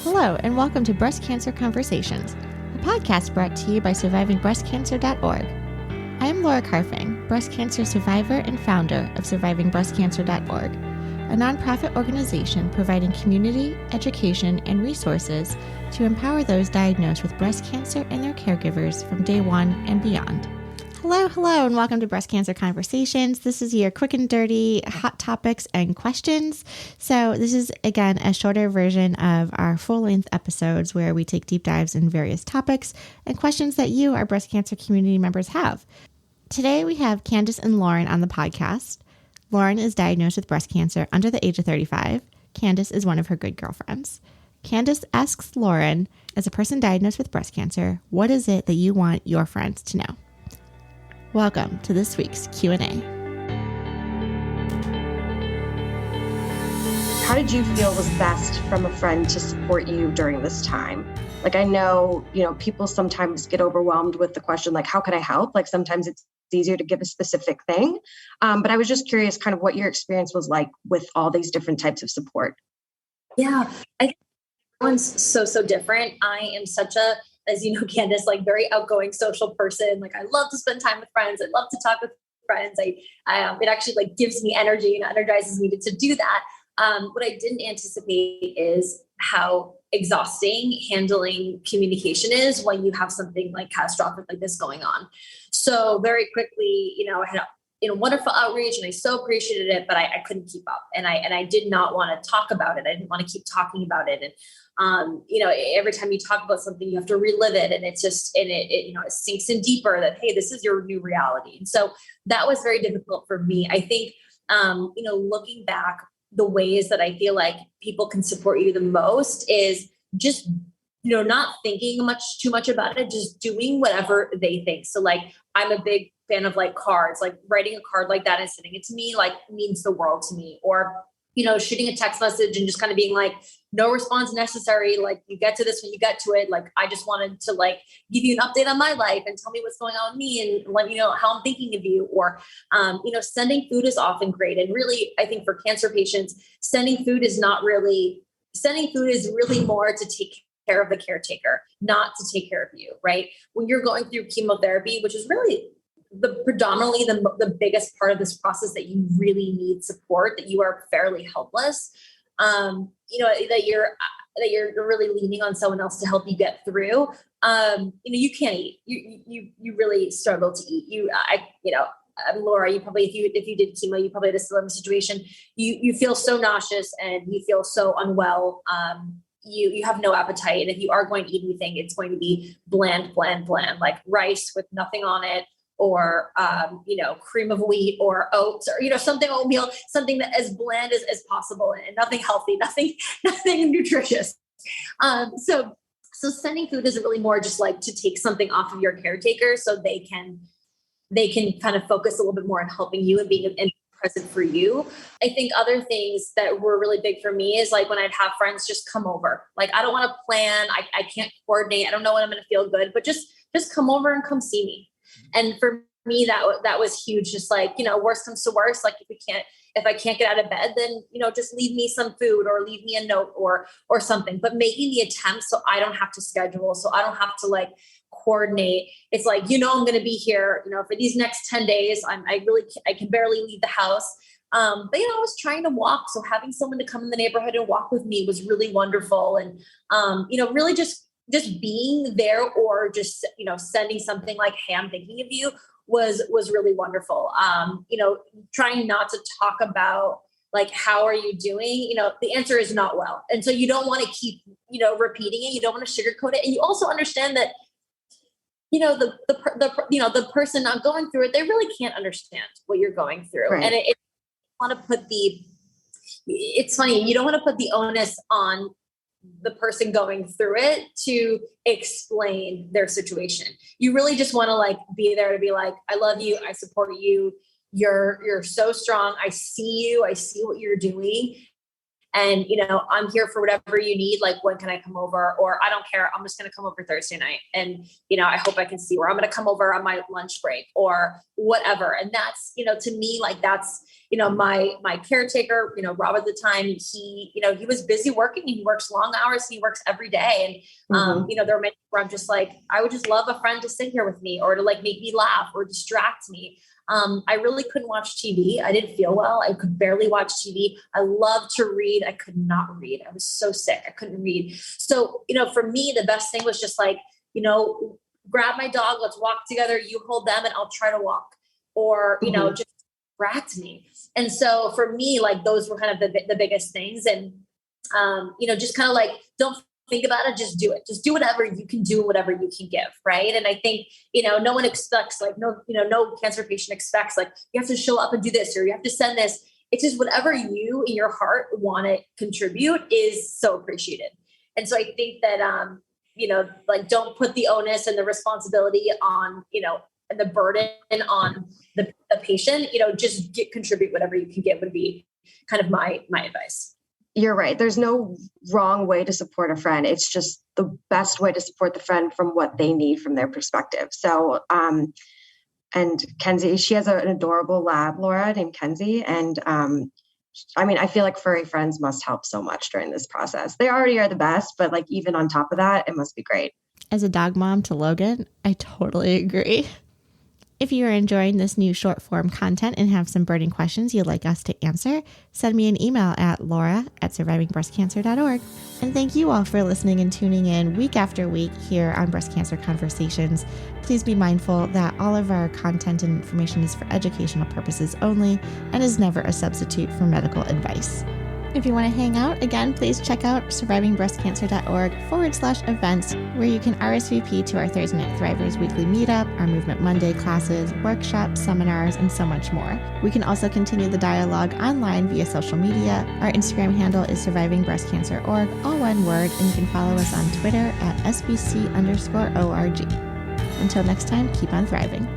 Hello, and welcome to Breast Cancer Conversations, a podcast brought to you by survivingbreastcancer.org. I am Laura Carfing, breast cancer survivor and founder of survivingbreastcancer.org, a nonprofit organization providing community, education, and resources to empower those diagnosed with breast cancer and their caregivers from day one and beyond. Hello, and welcome to Breast Cancer Conversations. This is your quick and dirty hot topics and questions. So this is, again, a shorter version of our full-length episodes where we take deep dives in various topics and questions that you, our breast cancer community members, have. Today, we have Candace and Lauren on the podcast. Lauren is diagnosed with breast cancer under the age of 35. Candace is one of her good girlfriends. Candace asks Lauren, as a person diagnosed with breast cancer, what is it that you want your friends to know? Welcome to this week's Q&A. How did you feel was best from a friend to support you during this time? Like, I know, people sometimes get overwhelmed with the question, like, how can I help? Like, sometimes it's easier to give a specific thing. But I was just curious kind of what your experience was like with all these different types of support. Yeah, I think everyone's so different. I am such a, as you know, Candace, like very outgoing social person. Like I love to spend time with friends. I love to talk with friends. It actually like gives me energy and energizes me to do that. What I didn't anticipate is how exhausting handling communication is when you have something like catastrophic like this going on. So very quickly, I had wonderful outreach and I so appreciated it, but I couldn't keep up. And I did not want to talk about it. I didn't want to keep talking about it. And, every time you talk about something, you have to relive it. And it's just, it sinks in deeper that, hey, this is your new reality. And so that was very difficult for me. I think, looking back, the ways that I feel like people can support you the most is just, not thinking too much about it, just doing whatever they think. So like, I'm a big fan of like cards, like writing a card like that and sending it to me, like means the world to me. Or, shooting a text message and just kind of being like, no response necessary. Like you get to this when you get to it. Like, I just wanted to like give you an update on my life and tell me what's going on with me and let you know how I'm thinking of you. Or, sending food is often great. And really, I think for cancer patients, sending food is really more to take care of the caretaker, not to take care of you, right? When you're going through chemotherapy, which is really predominantly the biggest part of this process that you really need support, that you are fairly helpless, that you're really leaning on someone else to help you get through. You can't eat. You really struggle to eat. Laura, you probably, if you did chemo, you probably had a similar situation. You feel so nauseous and you feel so unwell. You have no appetite. And if you are going to eat anything, it's going to be bland, like rice with nothing on it, or, cream of wheat or oats or, something oatmeal, something that as bland as possible and nothing healthy, nothing nutritious. So sending food is really more just like to take something off of your caretaker so they can kind of focus a little bit more on helping you and being present for you. I think other things that were really big for me is like when I'd have friends just come over. Like, I don't want to plan. I can't coordinate. I don't know when I'm going to feel good, but just come over and come see me. And for me, that was huge. Just like, worst comes to worst, like if I can't get out of bed, then, just leave me some food or leave me a note or something, but making the attempt so I don't have to schedule, so I don't have to like coordinate. It's like, I'm going to be here, for these next 10 days, I can barely leave the house. But, I was trying to walk. So having someone to come in the neighborhood and walk with me was really wonderful. And, really just being there or just, sending something like, hey, I'm thinking of you was really wonderful. Trying not to talk about like, how are you doing? The answer is not well. And so you don't want to keep, repeating it. You don't want to sugarcoat it. And you also understand that, the person not going through it, they really can't understand what you're going through. Right. And it's funny. You don't want to put the onus on the person going through it to explain their situation. You really just want to like be there to be like, I love you. I support you. You're so strong. I see you. I see what you're doing. And, I'm here for whatever you need. Like, when can I come over? Or I don't care. I'm just going to come over Thursday night. And, I hope I can see, or I'm going to come over on my lunch break or whatever. And that's, to me, like, that's, my caretaker, Rob at the time, he was busy working. He works long hours. He works every day. And, there were many where I'm just like, I would just love a friend to sit here with me or to like make me laugh or distract me. I really couldn't watch TV. I didn't feel well. I could barely watch TV. I loved to read. I could not read. I was so sick. I couldn't read. So, for me, the best thing was just like, grab my dog. Let's walk together. You hold them and I'll try to walk, or, just distract me. And so for me, like, those were kind of the biggest things. And, just kind of like, don't think about it, just do it. Just do whatever you can do, whatever you can give. Right. And I think, no one expects, like, no cancer patient expects, like, you have to show up and do this, or you have to send this. It's just whatever you in your heart want to contribute is so appreciated. And so I think that, like, don't put the onus and the responsibility on, and the burden on the patient, just contribute whatever you can give would be kind of my advice. You're right. There's no wrong way to support a friend. It's just the best way to support the friend from what they need from their perspective. So, and Kenzie, she has an adorable lab, Laura, named Kenzie. And, I feel like furry friends must help so much during this process. They already are the best, but like, even on top of that, it must be great. As a dog mom to Logan, I totally agree. If you are enjoying this new short form content and have some burning questions you'd like us to answer, send me an email at laura@survivingbreastcancer.org. And thank you all for listening and tuning in week after week here on Breast Cancer Conversations. Please be mindful that all of our content and information is for educational purposes only and is never a substitute for medical advice. If you want to hang out, again, please check out survivingbreastcancer.org/events, where you can RSVP to our Thursday Night Thrivers weekly meetup, our Movement Monday classes, workshops, seminars, and so much more. We can also continue the dialogue online via social media. Our Instagram handle is survivingbreastcancer.org, all one word, and you can follow us on Twitter at SBC_ORG. Until next time, keep on thriving.